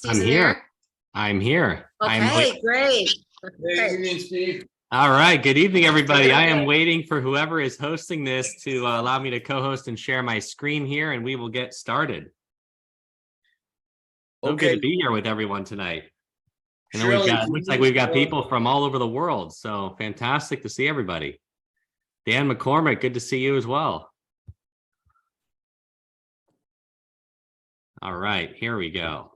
I'm here. I'm here. Okay, great. Good evening, Steve. All right. Good evening, everybody. I am waiting for whoever is hosting this to allow me to co-host and share my screen here, and we will get started. So good to be here with everyone tonight. And then looks like we've got people from all over the world. So fantastic to see everybody. Dan McCormick, good to see you as well. All right, here we go.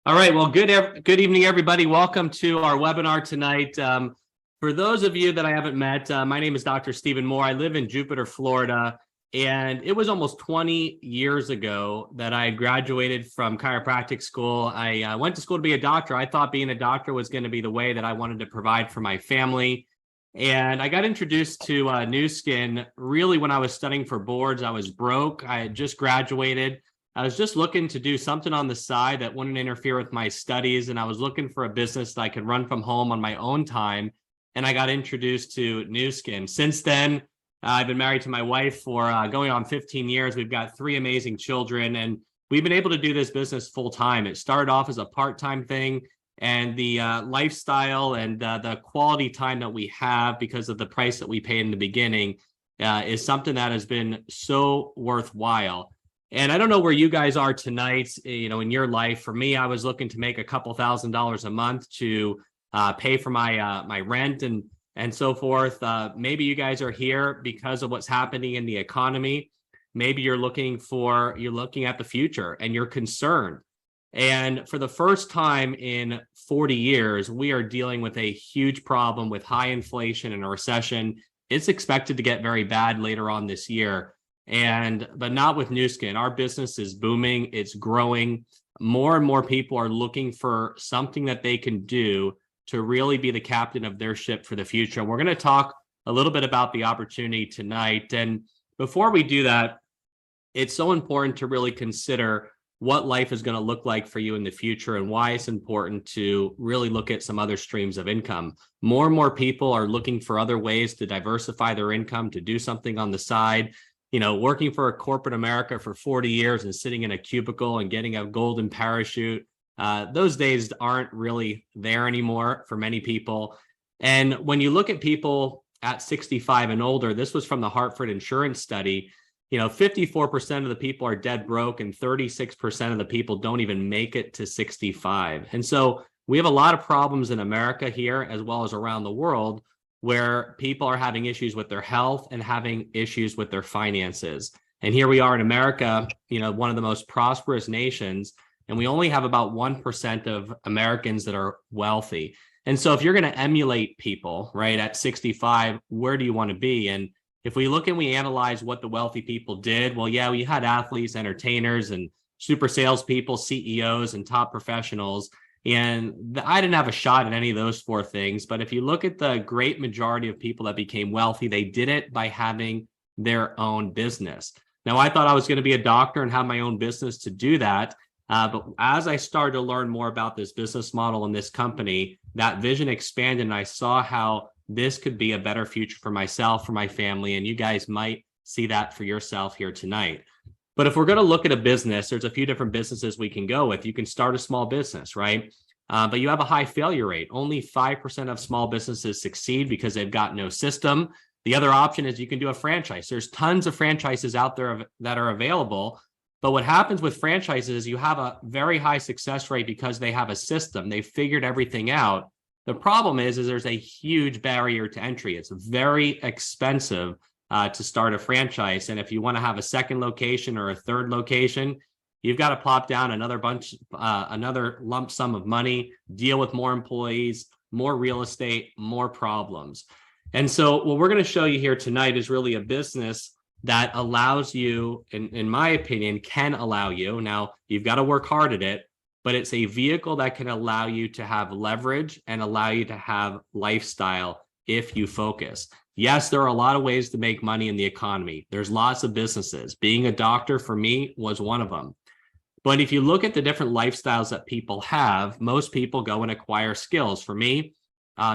All right, well, good evening, everybody. Welcome to our webinar tonight. For those of you that I haven't met, my name is Dr. Stephen Moore. I live in Jupiter, Florida, and it was almost 20 years ago that I graduated from chiropractic school. I went to school to be a doctor. I thought being a doctor was going to be the way that I wanted to provide for my family. And I got introduced to Nu Skin really when I was studying for boards. I was broke. I had just graduated. I was just looking to do something on the side that wouldn't interfere with my studies. And I was looking for a business that I could run from home on my own time. And I got introduced to Nu Skin. Since then, I've been married to my wife for going on 15 years. We've got 3 amazing children, and we've been able to do this business full time. It started off as a part-time thing, and the lifestyle and the quality time that we have because of the price that we pay in the beginning is something that has been so worthwhile. And I don't know where you guys are tonight, in your life. For me, I was looking to make a couple $1,000s a month to pay for my rent and so forth. Maybe you guys are here because of what's happening in the economy. Maybe you're looking at the future and you're concerned. And for the first time in 40 years, we are dealing with a huge problem with high inflation and a recession. It's expected to get very bad later on this year. But not with Nu Skin. Our business is booming. It's growing. More and more people are looking for something that they can do to really be the captain of their ship for the future. And we're going to talk a little bit about the opportunity tonight. And before we do that, it's so important to really consider what life is going to look like for you in the future and why it's important to really look at some other streams of income. More and more people are looking for other ways to diversify their income, to do something on the side. Working for a corporate America for 40 years and sitting in a cubicle and getting a golden parachute, those days aren't really there anymore for many people. And when you look at people at 65 and older, this was from the Hartford Insurance Study, 54% of the people are dead broke and 36% of the people don't even make it to 65. And so we have a lot of problems in America here as well as around the world where people are having issues with their health and having issues with their finances. And here we are in America, one of the most prosperous nations, and we only have about 1% of Americans that are wealthy. And so if you're going to emulate people, right, at 65, where do you want to be? And if we look and we analyze what the wealthy people did, well, yeah, we had athletes, entertainers, and super salespeople, CEOs, and top professionals. And I didn't have a shot at any of those 4 things. But if you look at the great majority of people that became wealthy, they did it by having their own business. Now, I thought I was going to be a doctor and have my own business to do that. But as I started to learn more about this business model and this company, that vision expanded and I saw how this could be a better future for myself, for my family. And you guys might see that for yourself here tonight. But if we're going to look at a business, there's a few different businesses we can go with. You can start a small business, right? But you have a high failure rate. Only 5% of small businesses succeed because they've got no system. The other option is you can do a franchise. There's tons of franchises out there that are available. But what happens with franchises is you have a very high success rate because they have a system. They've figured everything out. The problem is there's a huge barrier to entry. It's very expensive to start a franchise. And if you want to have a second location or a third location, you've got to plop down another lump sum of money, deal with more employees, more real estate, more problems. And so what we're going to show you here tonight is really a business that allows you, in my opinion, can allow you. Now, you've got to work hard at it, but it's a vehicle that can allow you to have leverage and allow you to have lifestyle if you focus. Yes, there are a lot of ways to make money in the economy. There's lots of businesses. Being a doctor for me was one of them. But if you look at the different lifestyles that people have, most people go and acquire skills. For me,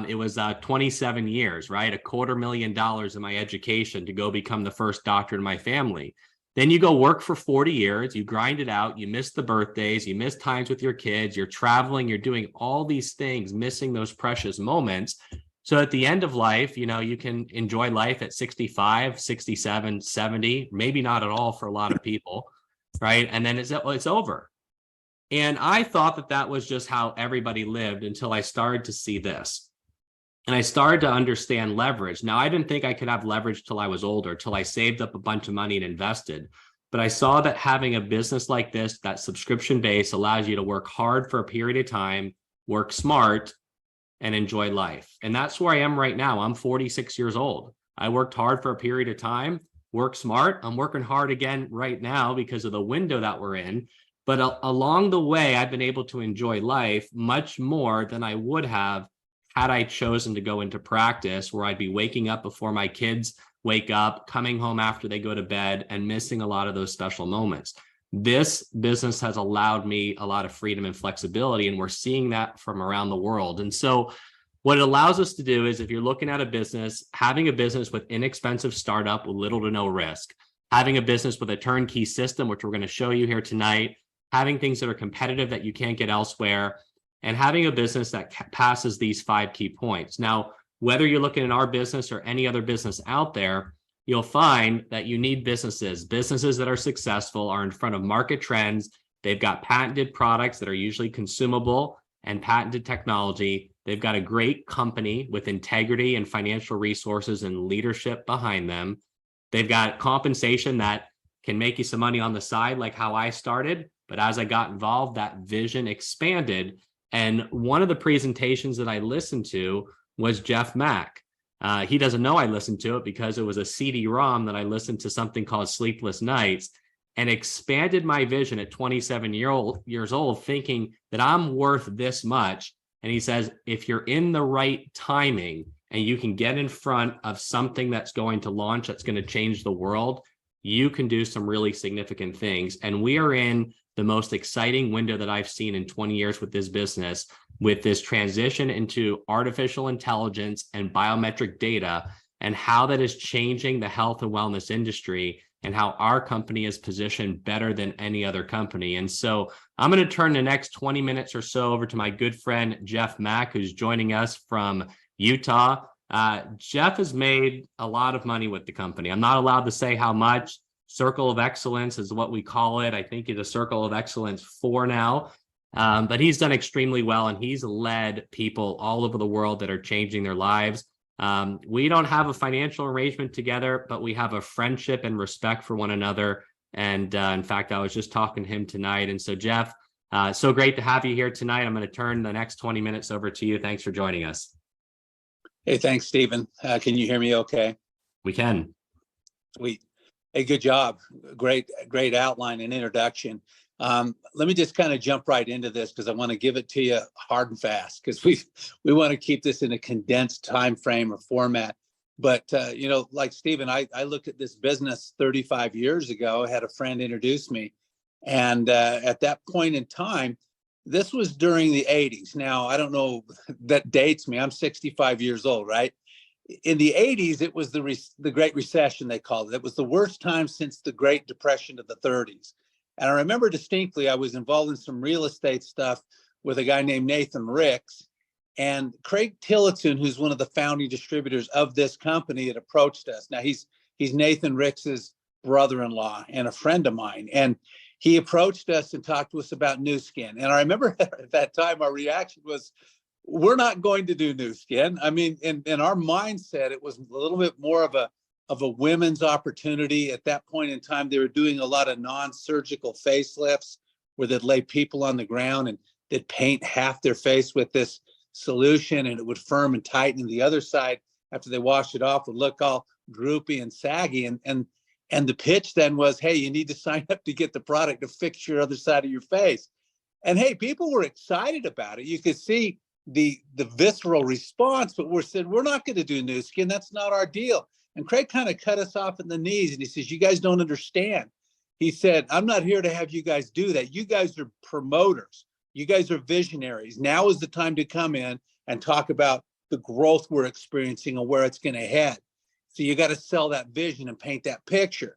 it was 27 years, right? $250,000 in my education to go become the first doctor in my family. Then you go work for 40 years, you grind it out, you miss the birthdays, you miss times with your kids, you're traveling, you're doing all these things, missing those precious moments. So at the end of life, you can enjoy life at 65, 67, 70, maybe not at all for a lot of people, right? And then it's over. And I thought that that was just how everybody lived until I started to see this. And I started to understand leverage. Now, I didn't think I could have leverage till I was older, till I saved up a bunch of money and invested. But I saw that having a business like this, that subscription base, allows you to work hard for a period of time, work smart, and enjoy life. And that's where I am right now. I'm 46 years old. I worked hard for a period of time, work smart. I'm working hard again right now because of the window that we're in. But along the way, I've been able to enjoy life much more than I would have had I chosen to go into practice, where I'd be waking up before my kids wake up, coming home after they go to bed, and missing a lot of those special moments. This business has allowed me a lot of freedom and flexibility, and we're seeing that from around the world. And so what it allows us to do is, if you're looking at a business, having a business with inexpensive startup with little to no risk, having a business with a turnkey system, which we're going to show you here tonight, having things that are competitive that you can't get elsewhere, and having a business that passes these 5 key points. Now, whether you're looking at our business or any other business out there, you'll find that you need businesses that are successful are in front of market trends. They've got patented products that are usually consumable and patented technology. They've got a great company with integrity and financial resources and leadership behind them. They've got compensation that can make you some money on the side, like how I started. But as I got involved, that vision expanded. And one of the presentations that I listened to was Jeff Mack. He doesn't know I listened to it because it was a CD-ROM that I listened to, something called Sleepless Nights, and expanded my vision at 27 years old, thinking that I'm worth this much. And he says, if you're in the right timing and you can get in front of something that's going to launch, that's going to change the world, you can do some really significant things. And we are in the most exciting window that I've seen in 20 years with this business, with this transition into artificial intelligence and biometric data, and how that is changing the health and wellness industry, and how our company is positioned better than any other company. And so I'm going to turn the next 20 minutes or so over to my good friend, Jeff Mack, who's joining us from Utah. Jeff has made a lot of money with the company. I'm not allowed to say how much. Circle of Excellence is what we call it. I think it's a Circle of Excellence 4 now. But he's done extremely well, and he's led people all over the world that are changing their lives. We don't have a financial arrangement together, but we have a friendship and respect for one another. And in fact, I was just talking to him tonight. And so, Jeff, so great to have you here tonight. I'm going to turn the next 20 minutes over to you. Thanks for joining us. Hey, thanks, Stephen. Can you hear me okay? We can. Sweet. Hey, good job. Great outline and introduction. Let me just kind of jump right into this, because I want to give it to you hard and fast, because we want to keep this in a condensed time frame or format. But like Stephen, I looked at this business 35 years ago. I had a friend introduce me, and at that point in time, this was during the 80s. Now, I don't know, that dates me. I'm 65 years old, right? In the 80s, it was the Great Recession, they called it. It was the worst time since the Great Depression of the 30s. And I remember distinctly, I was involved in some real estate stuff with a guy named Nathan Ricks. And Craig Tillotson, who's one of the founding distributors of this company, had approached us. Now, he's Nathan Ricks's brother-in-law and a friend of mine. And he approached us and talked to us about Nu Skin. And I remember at that time, our reaction was, we're not going to do Nu Skin. I mean, in our mindset, it was a little bit more of a women's opportunity. At that point in time, they were doing a lot of non-surgical facelifts where they'd lay people on the ground and they'd paint half their face with this solution, and it would firm and tighten. And the other side, after they washed it off, would look all droopy and saggy. And the pitch then was, hey, you need to sign up to get the product to fix your other side of your face. And hey, people were excited about it. You could see the visceral response, but we're not going to do Nu Skin. That's not our deal. And Craig kind of cut us off at the knees, and he says, you guys don't understand. He said, I'm not here to have you guys do that. You guys are promoters. You guys are visionaries. Now is the time to come in and talk about the growth we're experiencing and where it's going to head. So you got to sell that vision and paint that picture.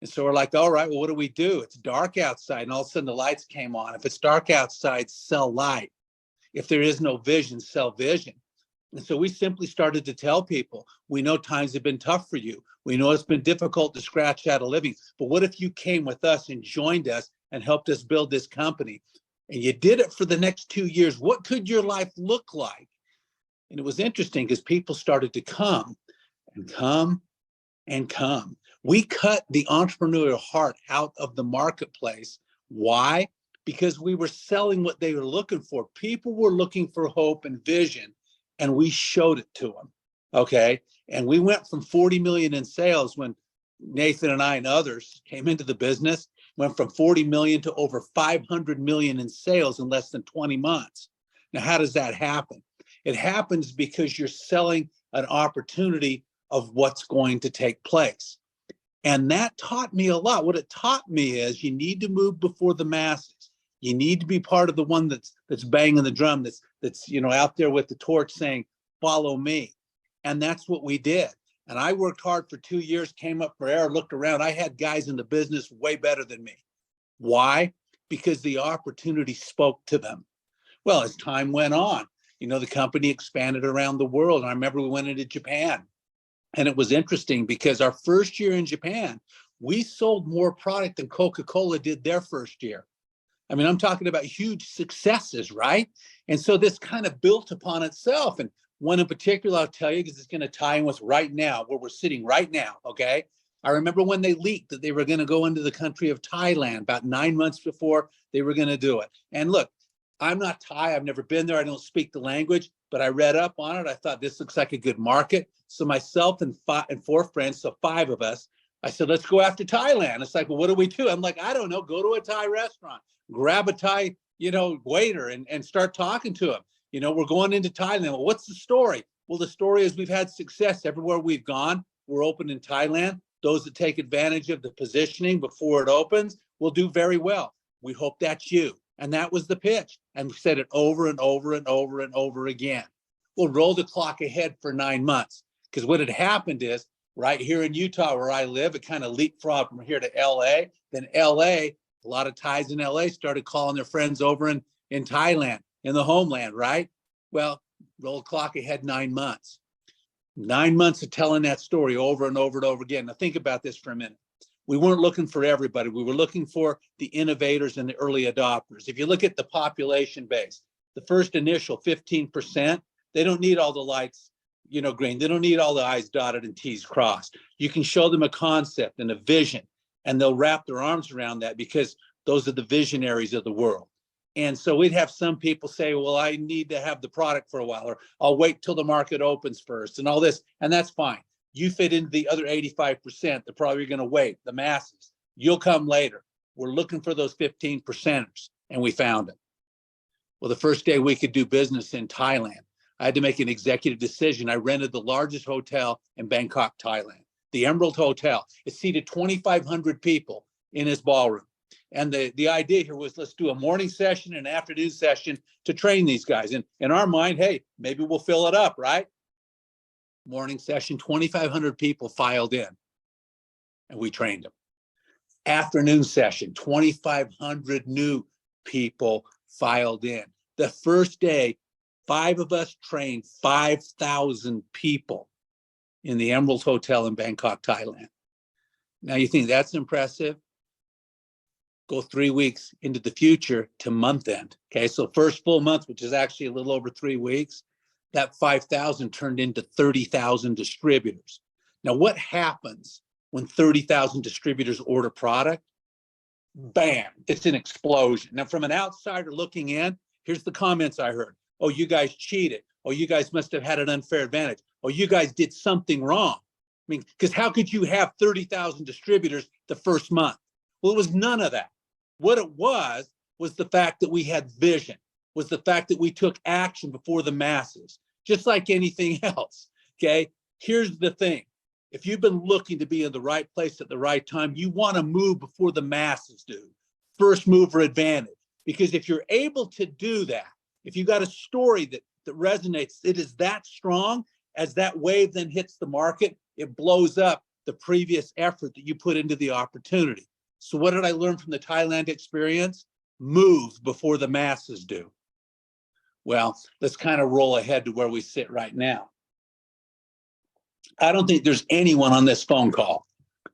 And so we're like, all right, well, what do we do? It's dark outside. And all of a sudden the lights came on. If it's dark outside, sell light. If there is no vision, sell vision. And so we simply started to tell people, we know times have been tough for you. We know it's been difficult to scratch out a living. But what if you came with us and joined us and helped us build this company? And you did it for the next 2 years. What could your life look like? And it was interesting because people started to come and come and come. We cut the entrepreneurial heart out of the marketplace. Why? Because we were selling what they were looking for. People were looking for hope and vision, and we showed it to them. Okay. And we went from 40 million in sales when Nathan and I and others came into the business, went from 40 million to over 500 million in sales in less than 20 months. Now, how does that happen? It happens because you're selling an opportunity of what's going to take place. And that taught me a lot. What it taught me is you need to move before the masses. You need to be part of the one that's banging the drum, that's out there with the torch saying, follow me. And that's what we did. And I worked hard for 2 years, came up for air, looked around. I had guys in the business way better than me. Why? Because the opportunity spoke to them. Well, as time went on, the company expanded around the world. And I remember we went into Japan. And it was interesting because our first year in Japan, we sold more product than Coca-Cola did their first year. I mean, I'm talking about huge successes, right? And so this kind of built upon itself. And one in particular, I'll tell you, because it's going to tie in with right now, where we're sitting right now, okay? I remember when they leaked that they were going to go into the country of Thailand about 9 months before they were going to do it. And look, I'm not Thai. I've never been there. I don't speak the language, but I read up on it. I thought this looks like a good market. So myself and 4 friends, so 5 of us, I said, let's go after Thailand. It's like, well, what do we do? I'm like, I don't know. Go to a Thai restaurant, grab a Thai, waiter and start talking to him. We're going into Thailand. Well, what's the story? Well, the story is we've had success everywhere we've gone. We're open in Thailand. Those that take advantage of the positioning before it opens will do very well. We hope that's you. And that was the pitch. And we said it over and over and over and over again. We'll roll the clock ahead for 9 months. Because what had happened is, right here in Utah, where I live, it kind of leapfrogged from here to LA. Then LA, a lot of Thais in LA started calling their friends over in Thailand, in the homeland, right? Well, roll the clock ahead 9 months. 9 months of telling that story over and over and over again. Now think about this for a minute. We weren't looking for everybody. We were looking for the innovators and the early adopters. If you look at the population base, the first initial 15%, they don't need all the lights, green. They don't need all the I's dotted and T's crossed. You can show them a concept and a vision, and they'll wrap their arms around that because those are the visionaries of the world. And so we'd have some people say, well, I need to have the product for a while, or I'll wait till the market opens first and all this. And that's fine. You fit into the other 85%. They're probably going to wait, the masses. You'll come later. We're looking for those 15%ers, and we found them. Well, the first day we could do business in Thailand, I had to make an executive decision. I rented the largest hotel in Bangkok, Thailand, the Emerald Hotel. It seated 2,500 people in its ballroom. And the idea here was, let's do a morning session and an afternoon session to train these guys. And in our mind, hey, maybe we'll fill it up, right? Morning session, 2,500 people filed in, and we trained them. Afternoon session, 2,500 new people filed in. The first day, 5 of us trained 5,000 people in the Emerald Hotel in Bangkok, Thailand. Now you think that's impressive? Go 3 weeks into the future to month end. Okay, so first full month, which is actually a little over 3 weeks, that 5,000 turned into 30,000 distributors. Now, what happens when 30,000 distributors order product? Bam, it's an explosion. Now, from an outsider looking in, here's the comments I heard. Oh, you guys cheated. Oh, you guys must have had an unfair advantage. Oh, you guys did something wrong. I mean, because how could you have 30,000 distributors the first month? Well, it was none of that. What it was the fact that we had vision, was the fact that we took action before the masses, just like anything else, okay? Here's the thing. If you've been looking to be in the right place at the right time, you want to move before the masses do. First mover advantage. Because if you're able to do that, if you got a story that resonates, it is that strong, as that wave then hits the market, it blows up. the previous effort that you put into the opportunity. So what did I learn from the Thailand experience? Move before the masses do. Well, let's kind of roll ahead to where we sit right now. I don't think there's anyone on this phone call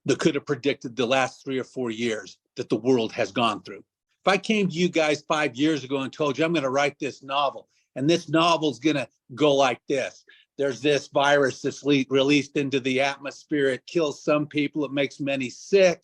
that could have predicted the last 3 or 4 years that the world has gone through. If I came to you guys 5 years ago and told you I'm going to write this novel, and this novel's going to go like this. There's this virus that's released into the atmosphere. It kills some people. It makes many sick.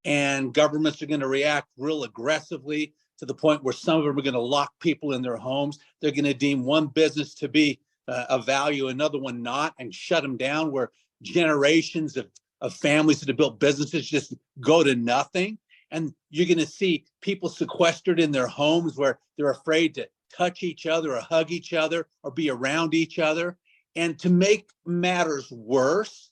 And governments are going to react real aggressively to the point where some of them are going to lock people in their homes. They're going to deem one business to be of value, another one not, and shut them down, where generations of families that have built businesses just go to nothing. And you're going to see people sequestered in their homes where they're afraid to touch each other or hug each other or be around each other. And to make matters worse,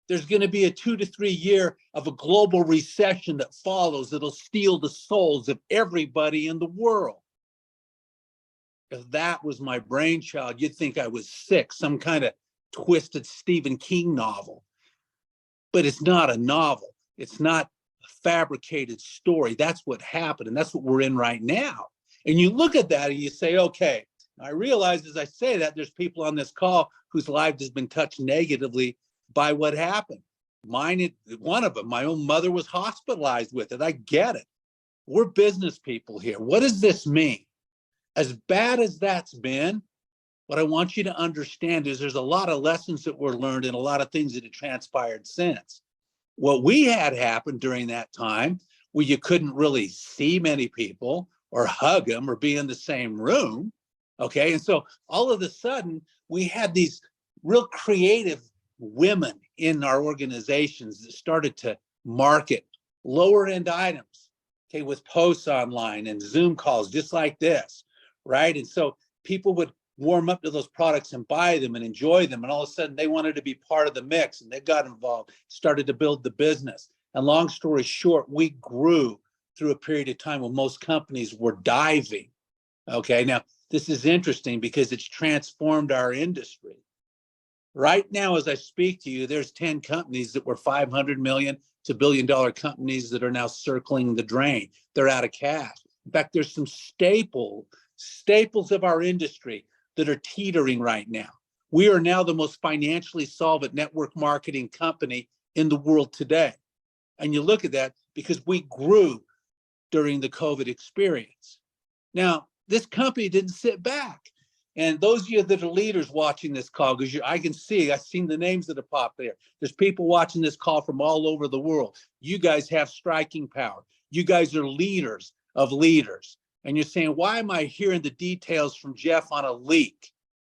there's going to be a 2 to 3 year of a global recession that follows that'll steal the souls of everybody in the world. If that was my brainchild, you'd think I was sick, some kind of twisted Stephen King novel. But it's not a novel. It's not a fabricated story. That's what happened, and that's what we're in right now. And you look at that and you say, okay, I realize as I say that there's people on this call whose lives has been touched negatively by what happened. Mine, one of them, my own mother was hospitalized with it. I get it. We're business people here. What does this mean? As bad as that's been, what I want you to understand is there's a lot of lessons that were learned and a lot of things that have transpired since. What we had happen during that time, where you couldn't really see many people or hug them or be in the same room, okay? And so all of a sudden, we had these real creative women in our organizations that started to market lower end items, okay, with posts online and Zoom calls just like this, right? And so people would warm up to those products and buy them and enjoy them. And all of a sudden they wanted to be part of the mix and they got involved, started to build the business. And long story short, we grew through a period of time when most companies were diving. Okay, now this is interesting because it's transformed our industry. Right now, as I speak to you, there's 10 companies that were 500 million to $1 billion companies that are now circling the drain. They're out of cash. In fact, there's some staples of our industry that are teetering right now. We are now the most financially solvent network marketing company in the world today. And you look at that because we grew during the COVID experience. Now, this company didn't sit back. And those of you that are leaders watching this call, because I've seen the names that have popped there. There's people watching this call from all over the world. You guys have striking power. You guys are leaders of leaders. And you're saying, why am I hearing the details from Jeff on a leak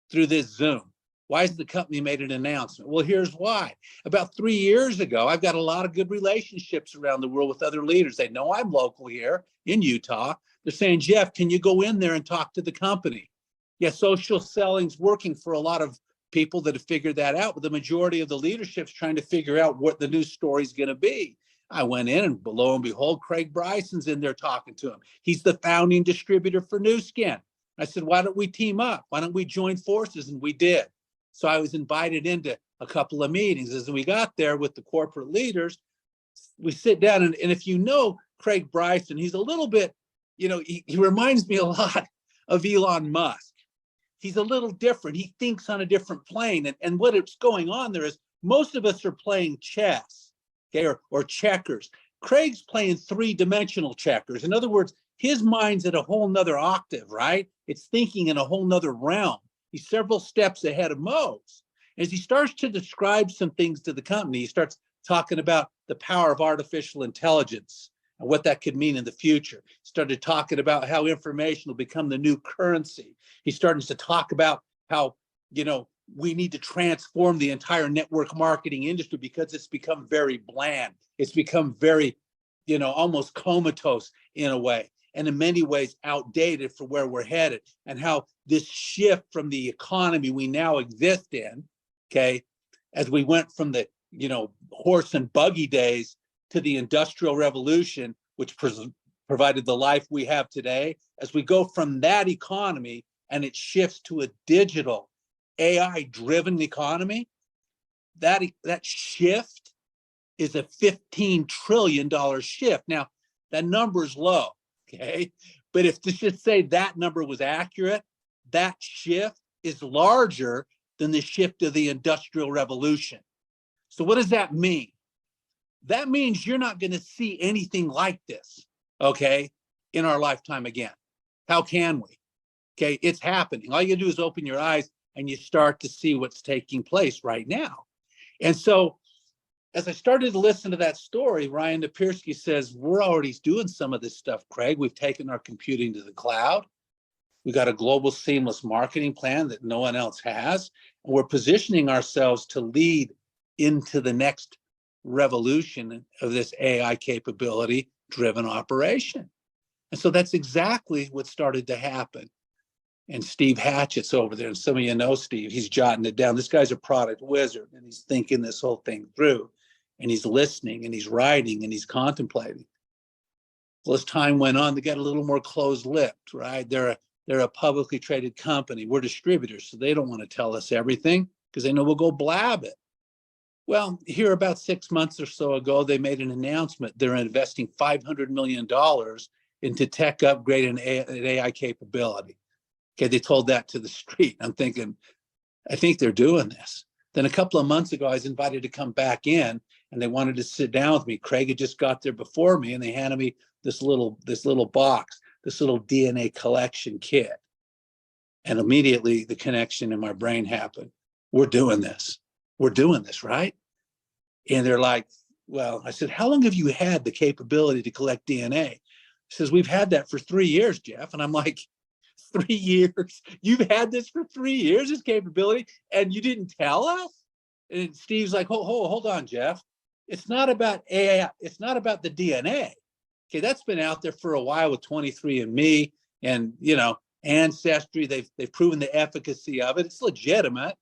through this Zoom? Why hasn't the company made an announcement? Well, here's why. About 3 years ago, I've got a lot of good relationships around the world with other leaders. They know I'm local here in Utah. They're saying, Jeff, can you go in there and talk to the company? Yeah, social selling's working for a lot of people that have figured that out, but the majority of the leadership's trying to figure out what the new story's going to be. I went in and lo and behold, Craig Bryson's in there talking to him. He's the founding distributor for Nu Skin. I said, why don't we team up? Why don't we join forces? And we did. So I was invited into a couple of meetings. As we got there with the corporate leaders, we sit down and if you know Craig Bryson, he's a little bit, he reminds me a lot of Elon Musk. He's a little different. He thinks on a different plane. And what is going on there is most of us are playing chess, okay, or checkers. Craig's playing three-dimensional checkers. In other words, his mind's at a whole nother octave, right? It's thinking in a whole nother realm. He's several steps ahead of most. As he starts to describe some things to the company, he starts talking about the power of artificial intelligence and what that could mean in the future. He started talking about how information will become the new currency. He's starting to talk about how, we need to transform the entire network marketing industry because it's become very bland. It's become very, almost comatose in a way, and in many ways outdated for where we're headed, and how this shift from the economy we now exist in, okay, as we went from the, horse and buggy days to the Industrial Revolution, which provided the life we have today, as we go from that economy and it shifts to a digital AI-driven economy, that shift is a $15 trillion shift. Now, that number is low, okay? But if to just say that number was accurate, that shift is larger than the shift of the Industrial Revolution. So what does that mean? That means you're not going to see anything like this, okay, in our lifetime again. How can we? Okay, it's happening. All you do is open your eyes and you start to see what's taking place right now. And so as I started to listen to that story, Ryan Napirsky says, we're already doing some of this stuff, Craig. We've taken our computing to the cloud. We got a global seamless marketing plan that no one else has. And we're positioning ourselves to lead into the next revolution of this AI capability driven operation. And so that's exactly what started to happen. And Steve Hatchett's over there, and some of you know Steve, he's jotting it down. This guy's a product wizard, and he's thinking this whole thing through, and he's listening, and he's writing, and he's contemplating. Well, as time went on, they got a little more closed-lipped, right? They're a publicly traded company. We're distributors, so they don't want to tell us everything because they know we'll go blab it. Well, here about 6 months or so ago, they made an announcement. They're investing $500 million into tech upgrade and AI capability. Okay, they told that to the street. I'm thinking, I think they're doing this. Then a couple of months ago, I was invited to come back in, and they wanted to sit down with me. Craig had just got there before me, and they handed me this little box, this little DNA collection kit. And immediately the connection in my brain happened. We're doing this. We're doing this, right? And they're like, well, I said, how long have you had the capability to collect DNA? He says, we've had that for 3 years, Jeff. And I'm like, 3 years? You've had this for 3 years, this capability, and you didn't tell us? And Steve's like, hold on, Jeff. It's not about AI. It's not about the DNA. Okay, that's been out there for a while with 23andMe and, Ancestry. They've proven the efficacy of it. It's legitimate.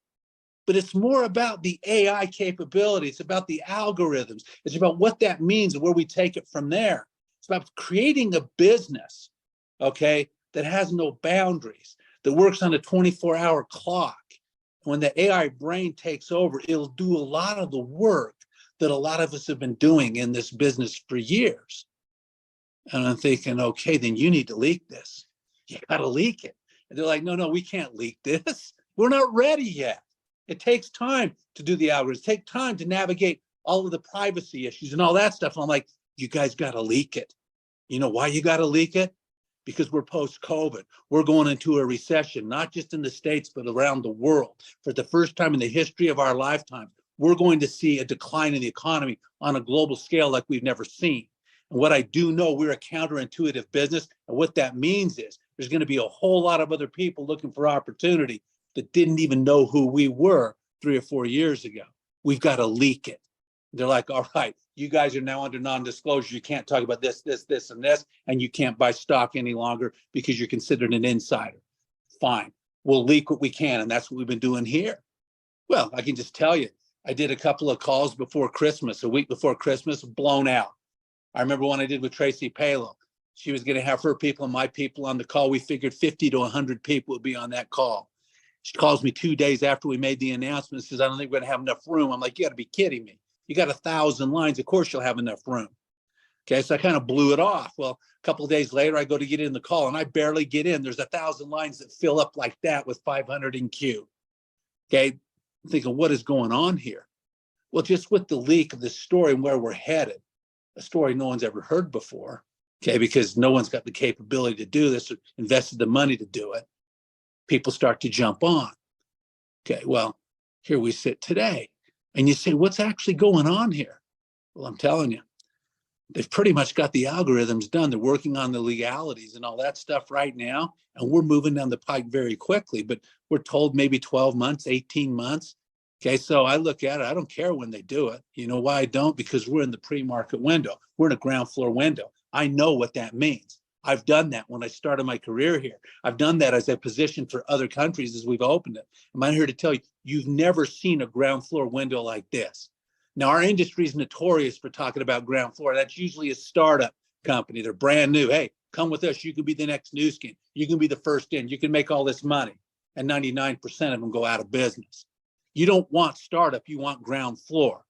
But it's more about the AI capability. It's about the algorithms. It's about what that means and where we take it from there. It's about creating a business, okay, that has no boundaries, that works on a 24-hour clock. When the AI brain takes over, it'll do a lot of the work that a lot of us have been doing in this business for years. And I'm thinking, okay, then you need to leak this. You got to leak it. And they're like, no, we can't leak this. We're not ready yet. It takes time to do the algorithms. It takes time to navigate all of the privacy issues and all that stuff. And I'm like, you guys got to leak it. You know why you got to leak it? Because we're post-COVID. We're going into a recession, not just in the States, but around the world. For the first time in the history of our lifetime, we're going to see a decline in the economy on a global scale like we've never seen. And what I do know, we're a counterintuitive business. And what that means is there's going to be a whole lot of other people looking for opportunity that didn't even know who we were 3 or 4 years ago. We've got to leak it. They're like, all right, you guys are now under non-disclosure. You can't talk about this, and this, and you can't buy stock any longer because you're considered an insider. Fine, we'll leak what we can, and that's what we've been doing here. Well, I can just tell you, I did a couple of calls before Christmas, a week before Christmas, blown out. I remember one I did with Tracy Palo. She was going to have her people and my people on the call. We figured 50 to 100 people would be on that call. She calls me 2 days after we made the announcement and says, I don't think we're going to have enough room. I'm like, you got to be kidding me. You got 1,000 lines. Of course you'll have enough room. Okay, so I kind of blew it off. Well, a couple of days later, I go to get in the call and I barely get in. There's 1,000 lines that fill up like that with 500 in queue. Okay, I'm thinking, what is going on here? Well, just with the leak of this story and where we're headed, a story no one's ever heard before, okay, because no one's got the capability to do this or invested the money to do it. People start to jump on. Okay, well, here we sit today. And you say, what's actually going on here? Well, I'm telling you, they've pretty much got the algorithms done. They're working on the legalities and all that stuff right now. And we're moving down the pike very quickly, but we're told maybe 12 months, 18 months. Okay, so I look at it, I don't care when they do it. You know why I don't? Because we're in the pre-market window. We're in a ground floor window. I know what that means. I've done that when I started my career here. I've done that as a position for other countries as we've opened it. I'm here to tell you, you've never seen a ground floor window like this. Now, our industry is notorious for talking about ground floor. That's usually a startup company. They're brand new. Hey, come with us. You can be the next new skin. You can be the first in. You can make all this money. And 99% of them go out of business. You don't want startup. You want ground floor.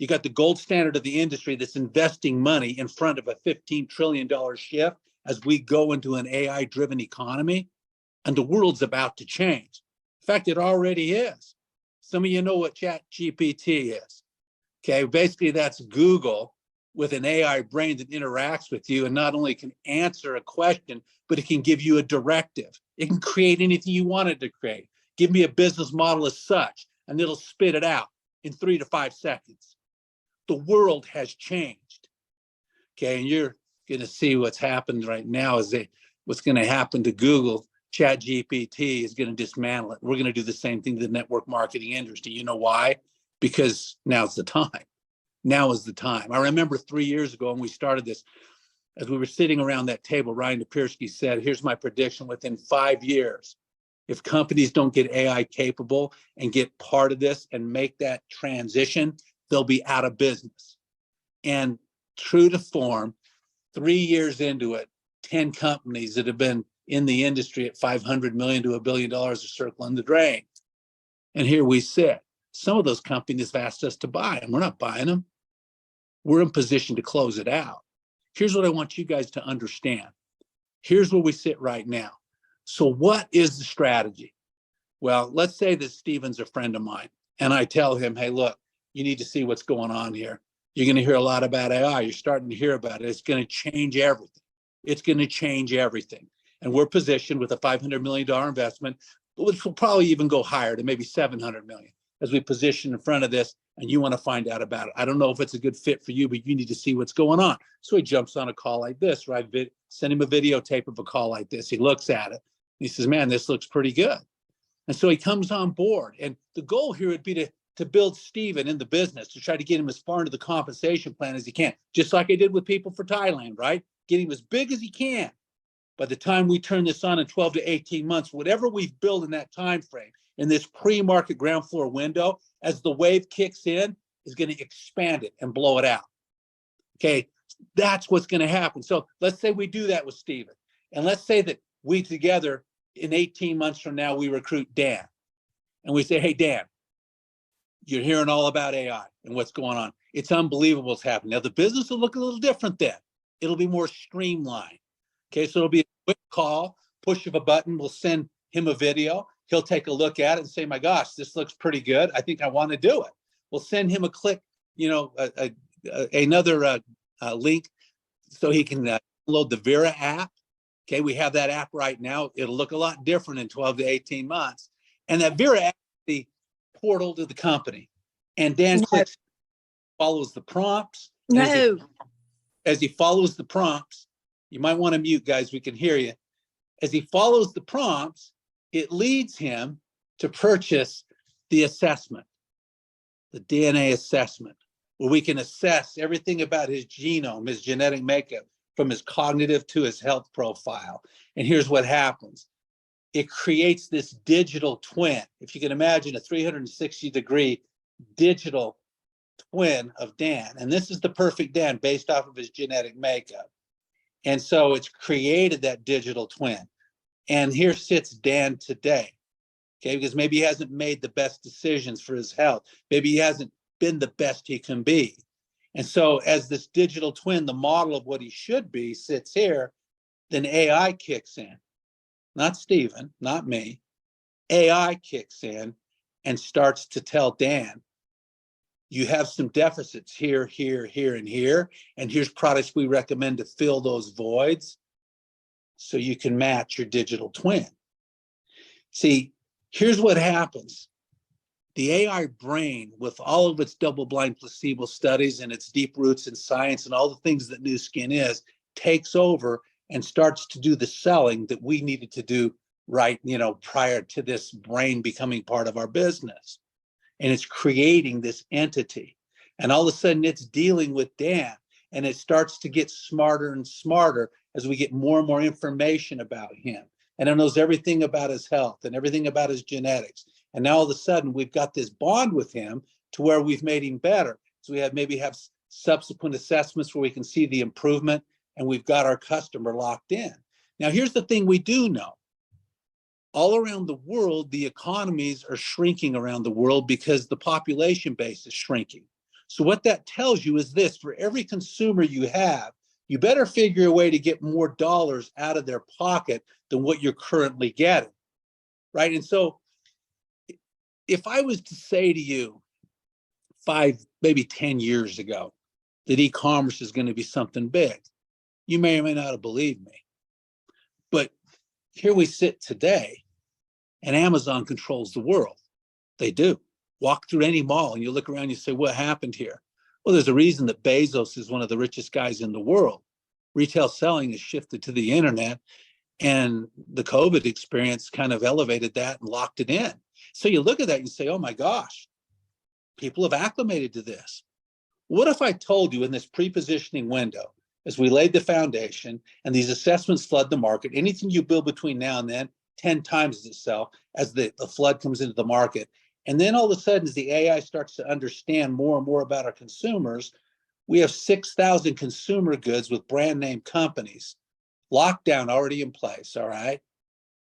You got the gold standard of the industry that's investing money in front of a $15 trillion shift as we go into an AI-driven economy, and the world's about to change. In fact, it already is. Some of you know what Chat GPT is. Okay, basically that's Google with an AI brain that interacts with you and not only can answer a question, but it can give you a directive. It can create anything you want it to create. Give me a business model as such, and it'll spit it out in 3 to 5 seconds. The world has changed. Okay, and you're going to see what's happened right now is that what's going to happen to Google. Chat GPT is going to dismantle it. We're going to do the same thing to the network marketing industry. You know why? Because now's the time. Now is the time. I remember 3 years ago when we started this, as we were sitting around that table, Ryan Napierski said, here's my prediction: within 5 years, if companies don't get AI capable and get part of this and make that transition, they'll be out of business. And true to form, 3 years into it, 10 companies that have been in the industry at $500 million to $1 billion are circling the drain. And here we sit. Some of those companies have asked us to buy them. We're not buying them. We're in position to close it out. Here's what I want you guys to understand. Here's where we sit right now. So what is the strategy? Well, let's say that Steven's a friend of mine, and I tell him, hey, look, you need to see what's going on here. You're going to hear a lot about AI. You're starting to hear about it. It's going to change everything. It's going to change everything. And we're positioned with a $500 million investment, which will probably even go higher to maybe $700 million as we position in front of this, and you want to find out about it. I don't know if it's a good fit for you, but you need to see what's going on. So he jumps on a call like this, right? Send him a videotape of a call like this. He looks at it. And he says, man, this looks pretty good. And so he comes on board. And the goal here would be to build Steven in the business, to try to get him as far into the compensation plan as he can, just like I did with people for Thailand, right? Get him as big as he can. By the time we turn this on in 12 to 18 months, whatever we've built in that time frame, in this pre-market ground floor window, as the wave kicks in, is going to expand it and blow it out. Okay, that's what's going to happen. So let's say we do that with Steven. And let's say that we together, in 18 months from now, we recruit Dan. And we say, hey, Dan, you're hearing all about AI and what's going on. It's unbelievable what's happening. Now, the business will look a little different then. It'll be more streamlined. Okay, so it'll be a quick call, push of a button. We'll send him a video. He'll take a look at it and say, my gosh, this looks pretty good. I think I want to do it. We'll send him a click, another link so he can download the Vera app. Okay, we have that app right now. It'll look a lot different in 12 to 18 months. And that Vera app is the portal to the company. And Dan clicks, follows the prompts. No. As he follows the prompts, you might want to mute, guys, we can hear you. As he follows the prompts, it leads him to purchase the assessment, the DNA assessment, where we can assess everything about his genome, his genetic makeup, from his cognitive to his health profile. And here's what happens. It creates this digital twin. If you can imagine a 360-degree digital twin of Dan. And this is the perfect Dan based off of his genetic makeup. And so it's created that digital twin. And here sits Dan today, okay, because maybe he hasn't made the best decisions for his health. Maybe he hasn't been the best he can be. And so as this digital twin, the model of what he should be, sits here, then AI kicks in. Not Steven, not me. AI kicks in and starts to tell Dan, you have some deficits here, here, here, and here. And here's products we recommend to fill those voids so you can match your digital twin. See, here's what happens. The AI brain, with all of its double-blind placebo studies and its deep roots in science and all the things that Nu Skin is, takes over and starts to do the selling that we needed to do prior to this brain becoming part of our business. And it's creating this entity. And all of a sudden it's dealing with Dan, and it starts to get smarter and smarter as we get more and more information about him. And it knows everything about his health and everything about his genetics. And now all of a sudden we've got this bond with him to where we've made him better. So we maybe have subsequent assessments where we can see the improvement, and we've got our customer locked in. Now, here's the thing we do know. All around the world, the economies are shrinking around the world because the population base is shrinking. So what that tells you is this: for every consumer you have, you better figure a way to get more dollars out of their pocket than what you're currently getting, right? And so if I was to say to you 5, maybe 10 years ago that e-commerce is going to be something big, you may or may not have believed me. But here we sit today, and Amazon controls the world. They do. Walk through any mall and you look around, you say, what happened here? Well, there's a reason that Bezos is one of the richest guys in the world. Retail selling has shifted to the internet, and the COVID experience kind of elevated that and locked it in. So you look at that and you say, oh my gosh, people have acclimated to this. What if I told you in this pre-positioning window, as we laid the foundation and these assessments flood the market, anything you build between now and then 10 times itself as the flood comes into the market. And then all of a sudden, as the AI starts to understand more and more about our consumers, we have 6,000 consumer goods with brand name companies, lockdown already in place, all right?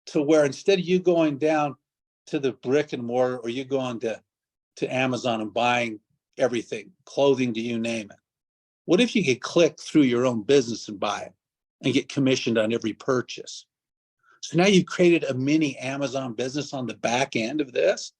To where instead of you going down to the brick and mortar or you going to Amazon and buying everything, clothing, to you name it. What if you could click through your own business and buy it and get commissioned on every purchase? So now you've created a mini Amazon business on the back end of this.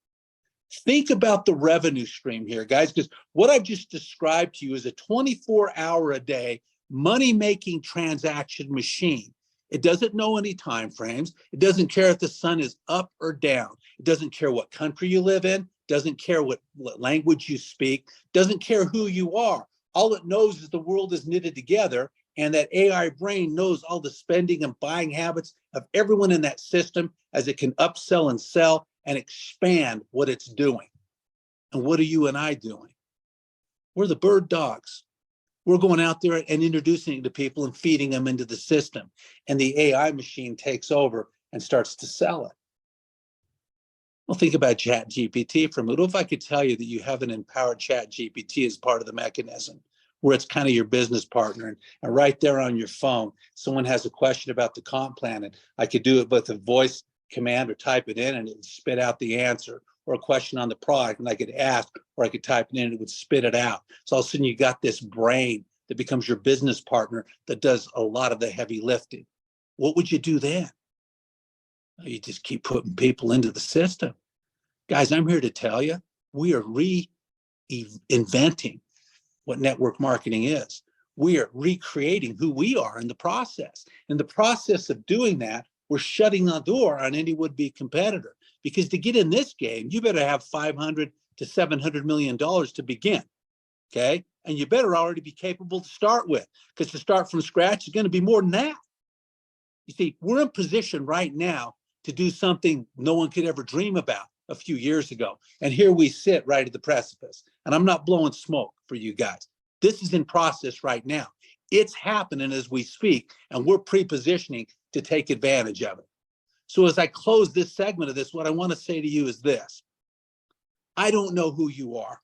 Think about the revenue stream here, guys, because what I've just described to you is a 24-hour-a-day money-making transaction machine. It doesn't know any time frames. It doesn't care if the sun is up or down. It doesn't care what country you live in. Doesn't care what language you speak. Doesn't care who you are. All it knows is the world is knitted together, and that AI brain knows all the spending and buying habits of everyone in that system as it can upsell and sell and expand what it's doing. And what are you and I doing? We're the bird dogs. We're going out there and introducing it to people and feeding them into the system. And the AI machine takes over and starts to sell it. Well, think about ChatGPT for a minute. What if I could tell you that you have an empowered ChatGPT as part of the mechanism, where it's kind of your business partner, and right there on your phone, someone has a question about the comp plan, and I could do it with a voice command or type it in and it would spit out the answer, or a question on the product and I could ask, or I could type it in and it would spit it out. So all of a sudden you got this brain that becomes your business partner that does a lot of the heavy lifting. What would you do then? You just keep putting people into the system. Guys, I'm here to tell you, we are reinventing what network marketing is. We are recreating who we are in the process. In the process of doing that, we're shutting the door on any would-be competitor. Because to get in this game, you better have $500 to $700 million to begin, okay? And you better already be capable to start with, because to start from scratch is going to be more than that. You see, we're in position right now to do something no one could ever dream about a few years ago. And here we sit right at the precipice. And I'm not blowing smoke for you guys. This is in process right now. It's happening as we speak, and we're pre-positioning to take advantage of it. So as I close this segment of this, what I want to say to you is this. I don't know who you are.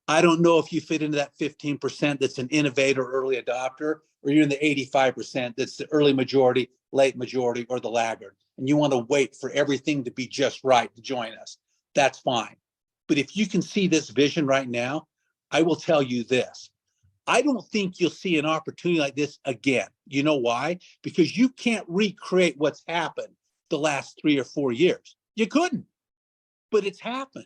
I don't know if you fit into that 15% that's an innovator, early adopter, or you're in the 85% that's the early majority, late majority, or the laggard. And you want to wait for everything to be just right to join us. That's fine. But if you can see this vision right now, I will tell you this. I don't think you'll see an opportunity like this again. You know why? Because you can't recreate what's happened the last 3 or 4 years. You couldn't, but it's happened.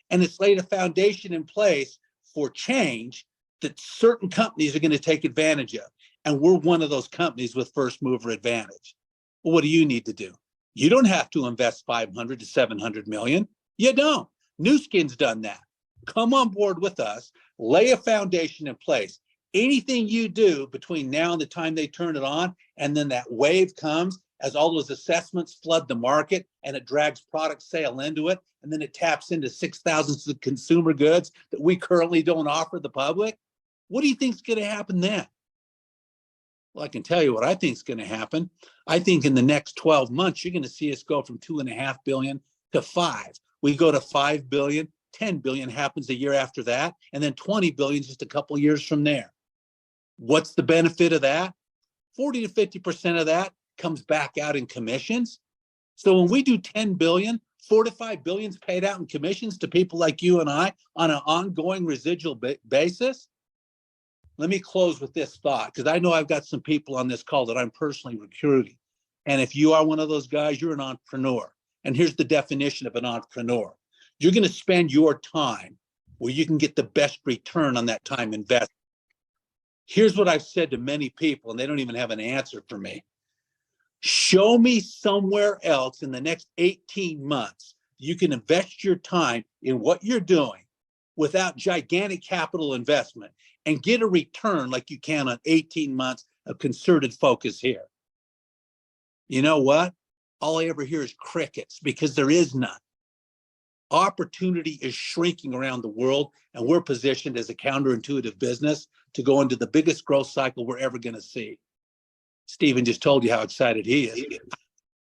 And it's laid a foundation in place for change that certain companies are going to take advantage of. And we're one of those companies with first mover advantage. Well, what do you need to do? You don't have to invest 500 to 700 million. You don't. New Skin's done that. Come on board with us, lay a foundation in place. Anything you do between now and the time they turn it on, and then that wave comes as all those assessments flood the market and it drags product sale into it, and then it taps into 6,000 of consumer goods that we currently don't offer the public. What do you think is going to happen then? Well, I can tell you what I think is going to happen. I think in the next 12 months, you're going to see us go from 2.5 billion to 5. We go to 5 billion, 10 billion happens a year after that, and then 20 billion just a couple years from there. What's the benefit of that? 40 to 50% of that comes back out in commissions. So when we do 10 billion, 4 to 5 billions paid out in commissions to people like you and I on an ongoing residual basis. Let me close with this thought, because I know I've got some people on this call that I'm personally recruiting. And if you are one of those guys, you're an entrepreneur. And here's the definition of an entrepreneur. You're going to spend your time where you can get the best return on that time invested. Here's what I've said to many people, and they don't even have an answer for me. Show me somewhere else in the next 18 months you can invest your time in what you're doing without gigantic capital investment and get a return like you can on 18 months of concerted focus here. You know what? All I ever hear is crickets, because there is none. Opportunity is shrinking around the world, and we're positioned as a counterintuitive business to go into the biggest growth cycle we're ever going to see. Stephen just told you how excited he is. I don't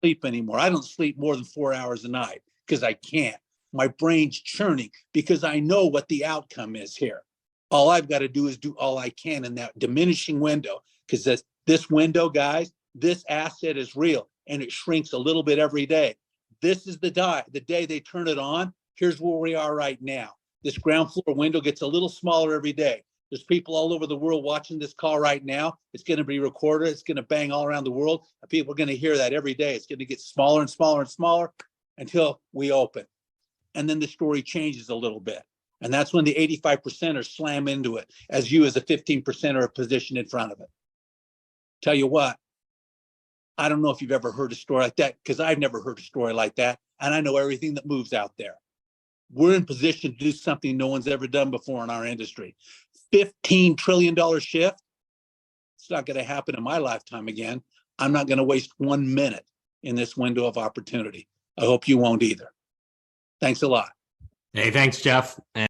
sleep anymore. I don't sleep more than 4 hours a night because I can't. My brain's churning because I know what the outcome is here. All I've got to do is do all I can in that diminishing window, because this window, guys, this asset is real, and it shrinks a little bit every day. This is the day they turn it on. Here's where we are right now. This ground floor window gets a little smaller every day. There's people all over the world watching this call right now. It's going to be recorded. It's going to bang all around the world. People are going to hear that every day. It's going to get smaller and smaller and smaller until we open. And then the story changes a little bit. And that's when the 85%ers slam into it, as you as a 15%er are positioned in front of it. Tell you what, I don't know if you've ever heard a story like that, because I've never heard a story like that. And I know everything that moves out there. We're in position to do something no one's ever done before in our industry. $15 trillion shift. It's not going to happen in my lifetime again. I'm not going to waste 1 minute in this window of opportunity. I hope you won't either. Thanks a lot. Hey, thanks, Jeff.